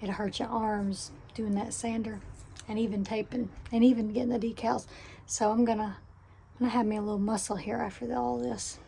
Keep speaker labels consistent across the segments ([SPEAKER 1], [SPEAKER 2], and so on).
[SPEAKER 1] It'll hurt your arms doing that sander and even taping and even getting the decals. So I'm gonna have me a little muscle here after all this.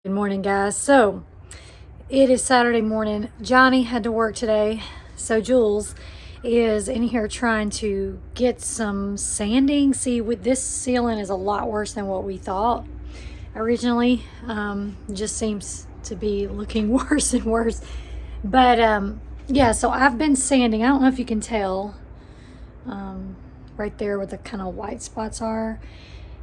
[SPEAKER 1] Good morning, guys. So it is Saturday morning. Johnny had to work today, so Jules is in here trying to get some sanding. See, with this ceiling is a lot worse than what we thought originally. Just seems to be looking worse and worse. But yeah, so I've been sanding. I don't know if you can tell right there where the kind of white spots are.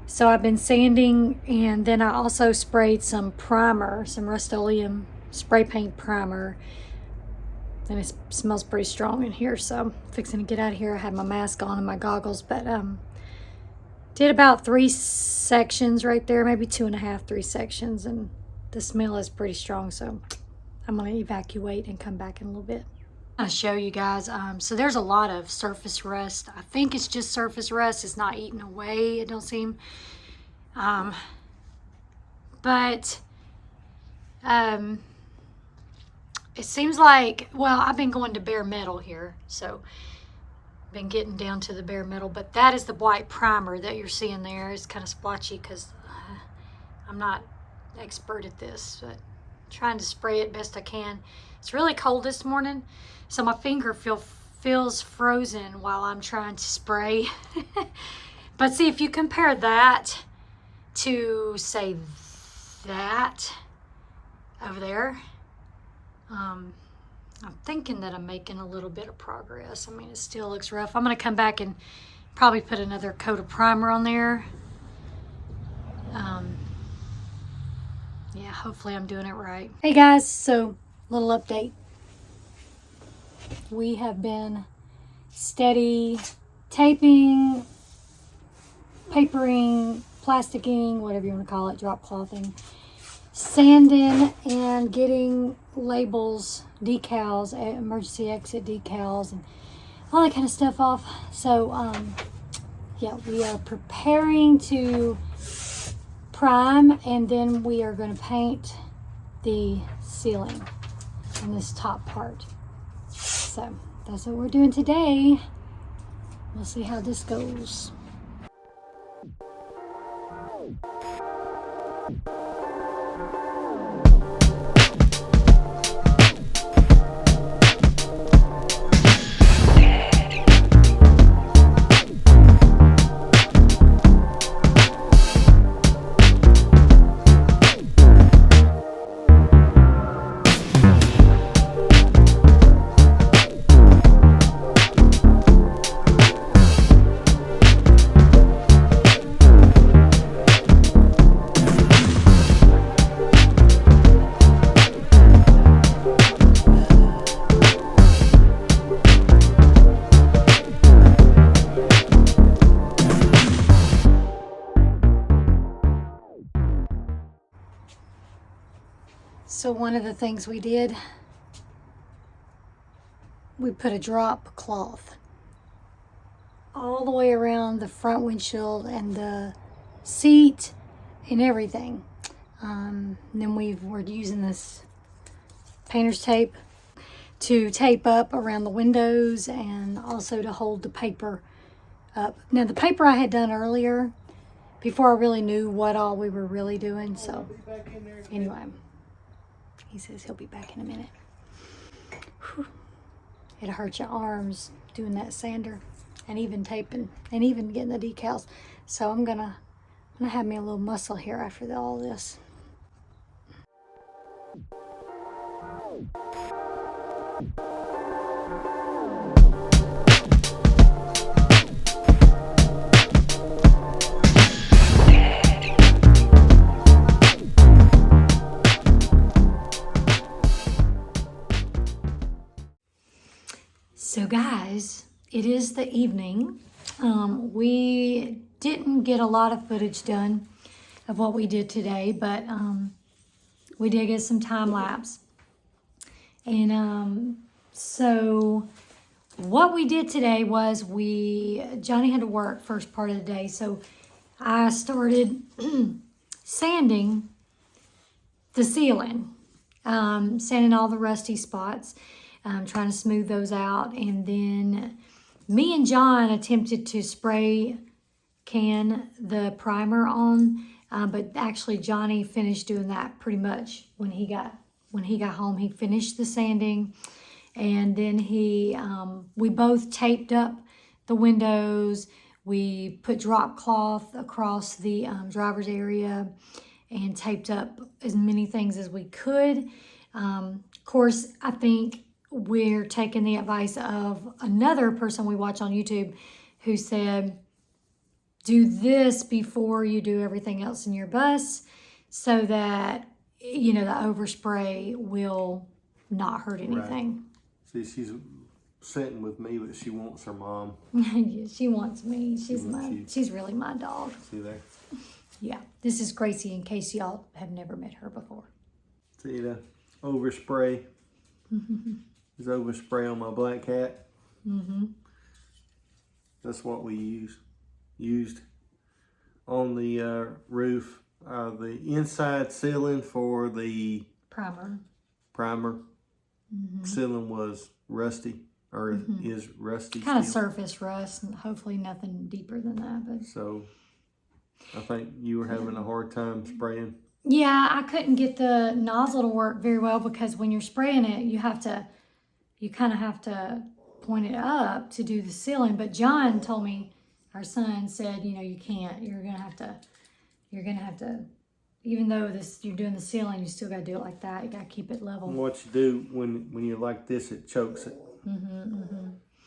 [SPEAKER 1] So I've been sanding, and then I also sprayed some primer, some Rust-Oleum spray paint primer, and it smells pretty strong in here. So I'm fixing to get out of here. I had my mask on and my goggles, but did about 3 sections right there, maybe 2.5, 3 sections, and the smell is pretty strong. So I'm gonna evacuate and come back in a little bit. I'll show you guys. So there's a lot of surface rust. I think it's just surface rust. It's not eating away, it don't seem. But it seems like, well, I've been going to bare metal here, so been getting down to the bare metal. But that is the white primer that you're seeing there. It's kind of splotchy because I'm not expert at this, but trying to spray it best I can. It's really cold this morning, so my finger feels frozen while I'm trying to spray. But see, if you compare that to, say, that over there, I'm thinking that I'm making a little bit of progress. I mean, it still looks rough. I'm going to come back and probably put another coat of primer on there. Yeah, hopefully I'm doing it right. Hey guys, so little update. We have been steady taping, papering, plasticking, whatever you want to call it, drop clothing, sanding, and getting labels, decals, emergency exit decals, and all that kind of stuff off. So yeah, we are preparing to prime, and then we are going to paint the ceiling in this top part. So that's what we're doing today. We'll see how this goes. So one of the things we did, we put a drop cloth all the way around the front windshield and the seat and everything. And then we're using this painter's tape to tape up around the windows and also to hold the paper up. Now the paper I had done earlier before I really knew what all we were really doing. So anyway, he says he'll be back in a minute. Whew. It'll hurt your arms doing that sander and even taping and even getting the decals. So I'm gonna have me a little muscle here after all this. So guys, it is the evening. We didn't get a lot of footage done of what we did today, but we did get some time lapse. And so what we did today was Johnny had to work first part of the day, so I started sanding the ceiling, sanding all the rusty spots, trying to smooth those out. And then me and John attempted to spray can the primer on, but actually Johnny finished doing that pretty much when he got home. He finished the sanding, and then we both taped up the windows. We put drop cloth across the driver's area and taped up as many things as we could. Of course, I think we're taking the advice of another person we watch on YouTube who said, do this before you do everything else in your bus so that, the overspray will not hurt anything.
[SPEAKER 2] Right. See, she's sitting with me, but she wants her mom.
[SPEAKER 1] Yeah, she wants me. She's really my dog.
[SPEAKER 2] See there?
[SPEAKER 1] Yeah, this is Gracie, in case y'all have never met her before.
[SPEAKER 2] See the overspray? There's overspray on my black cat. That's what we used on the roof. The inside ceiling for the primer. Ceiling was rusty, or is rusty.
[SPEAKER 1] Kind of surface rust, and hopefully nothing deeper than that. But so
[SPEAKER 2] I think you were having a hard time spraying.
[SPEAKER 1] Yeah, I couldn't get the nozzle to work very well because when you're spraying it, you kind of have to point it up to do the ceiling. But John told me, our son said, you can't. You're gonna have to. Even though you're doing the ceiling, you still gotta do it like that. You gotta keep it level.
[SPEAKER 2] And what you do when you're like this, it chokes it.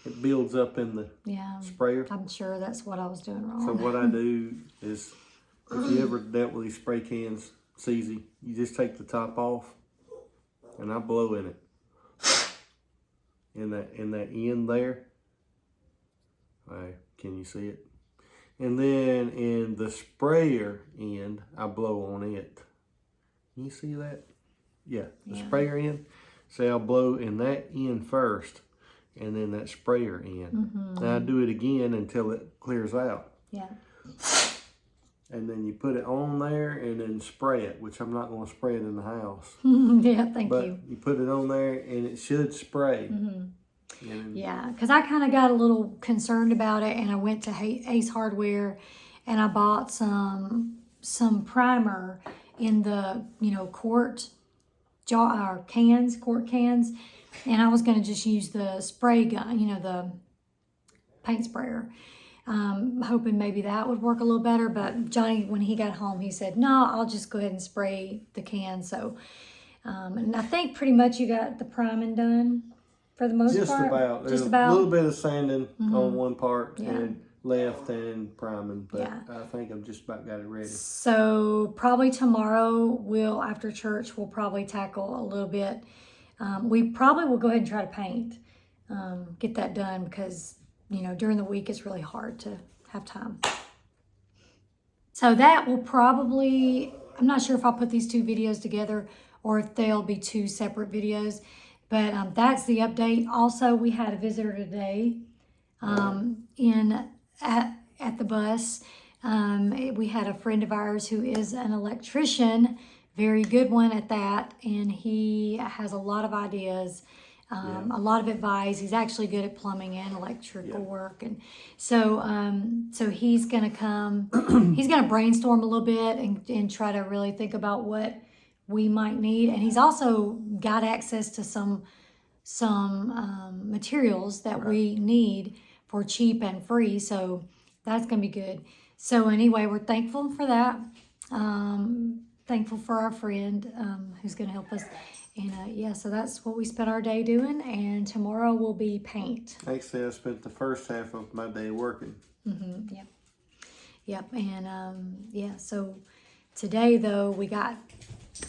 [SPEAKER 2] It builds up in the sprayer.
[SPEAKER 1] I'm sure that's what I was doing wrong.
[SPEAKER 2] So what I do is, if you ever dealt with these spray cans, it's easy. You just take the top off, and I blow in it. In that end there. All right, can you see it? And then in the sprayer end, I blow on it. Can you see that? Yeah, the sprayer end. So I'll blow in that end first, and then that sprayer end. And I do it again until it clears out.
[SPEAKER 1] Yeah.
[SPEAKER 2] And then you put it on there and then spray it, which I'm not going to spray it in the house.
[SPEAKER 1] Yeah, thank you.
[SPEAKER 2] But you put it on there and it should spray.
[SPEAKER 1] Yeah, because I kind of got a little concerned about it, and I went to Ace Hardware and I bought some primer in the quart cans, and I was going to just use the spray gun, the paint sprayer, hoping maybe that would work a little better. But Johnny, when he got home, he said, no, I'll just go ahead and spray the can. So and I think pretty much you got the priming done for the most part.
[SPEAKER 2] Just about. A little bit of sanding on one part and left and priming, but I think I've just about got it ready.
[SPEAKER 1] So probably tomorrow after church, we'll probably tackle a little bit. We probably will go ahead and try to paint, get that done, because during the week it's really hard to have time. So that will probably, I'm not sure if I'll put these two videos together or if they'll be two separate videos. But that's the update. Also, we had a visitor today at the bus. We had a friend of ours who is an electrician, very good one at that, and he has a lot of ideas, a lot of advice. He's actually good at plumbing and electrical work, and so he's gonna come. He's gonna brainstorm a little bit and try to really think about what we might need, and he's also got access to some materials that we need for cheap and free, so that's gonna be good. So anyway, we're thankful for that, thankful for our friend who's gonna help us, and so that's what we spent our day doing, and tomorrow will be paint.
[SPEAKER 2] Actually, I spent the first half of my day working.
[SPEAKER 1] Yep, and so today though we got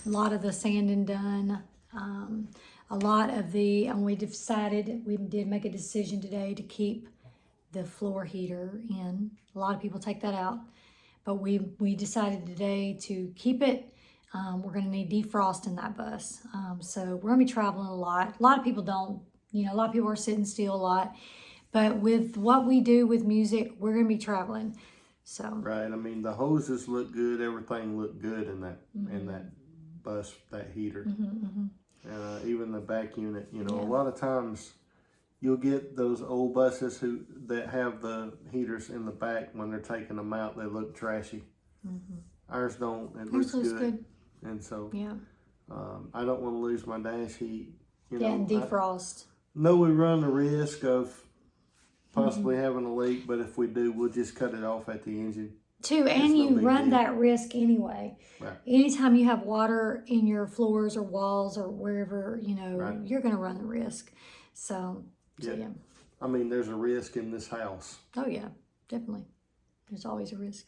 [SPEAKER 1] a lot of the sanding done, and we did make a decision today to keep the floor heater in. A lot of people take that out, but we decided today to keep it. We're going to need defrost in that bus, so we're going to be traveling a lot. A lot of people don't You know, a lot of people are sitting still a lot. But with what we do with music, we're going to be traveling. So
[SPEAKER 2] right. I mean, the hoses look good. Everything looked good in that bus, that heater. Even the back unit. You know, a lot of times you'll get those old buses that have the heaters in the back. When they're taking them out, they look trashy. Ours don't. It looks good. And so I don't want to lose my dash heat. You know,
[SPEAKER 1] and defrost.
[SPEAKER 2] No, we run the risk of possibly having a leak, but if we do, we'll just cut it off at the engine.
[SPEAKER 1] Too, and you run that risk anyway.
[SPEAKER 2] Right.
[SPEAKER 1] Anytime you have water in your floors or walls or wherever, you know, you're going to run the risk. So yeah.
[SPEAKER 2] I mean, there's a risk in this house.
[SPEAKER 1] Oh, yeah, definitely. There's always a risk.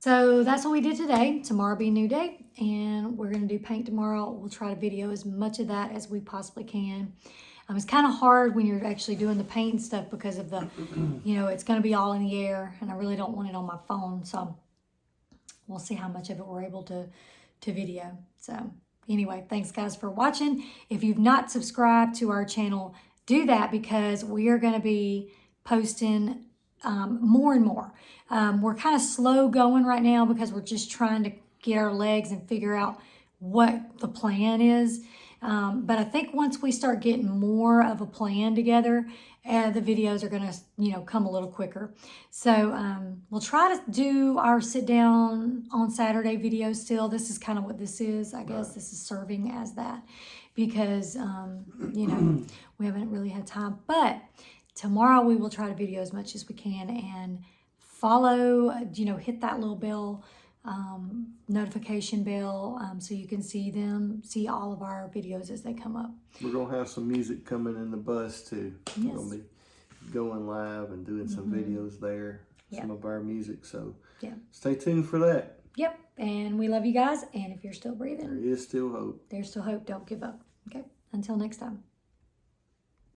[SPEAKER 1] So that's what we did today. Tomorrow will be a new day, and we're going to do paint tomorrow. We'll try to video as much of that as we possibly can. It's kind of hard when you're actually doing the paint and stuff because of the, you know, it's going to be all in the air, and I really don't want it on my phone. So we'll see how much of it we're able to video. So anyway, thanks guys for watching. If you've not subscribed to our channel, do that, because we are going to be posting more and more. We're kind of slow going right now because we're just trying to get our legs and figure out what the plan is. But I think once we start getting more of a plan together, the videos are going to, you know, come a little quicker. So we'll try to do our sit down on Saturday video still. This is kind of what this is. I guess this is serving as that because, you know, we haven't really had time. But tomorrow we will try to video as much as we can and follow, you know, hit that little bell, notification bell, so you can see all of our videos as they come up.
[SPEAKER 2] We're gonna have some music coming in the bus too. We're gonna be going live and doing some videos there, some of our music. So stay tuned for that.
[SPEAKER 1] Yep, and we love you guys. And if you're still breathing,
[SPEAKER 2] there is still hope.
[SPEAKER 1] There's still hope. Don't give up. Okay, until next time.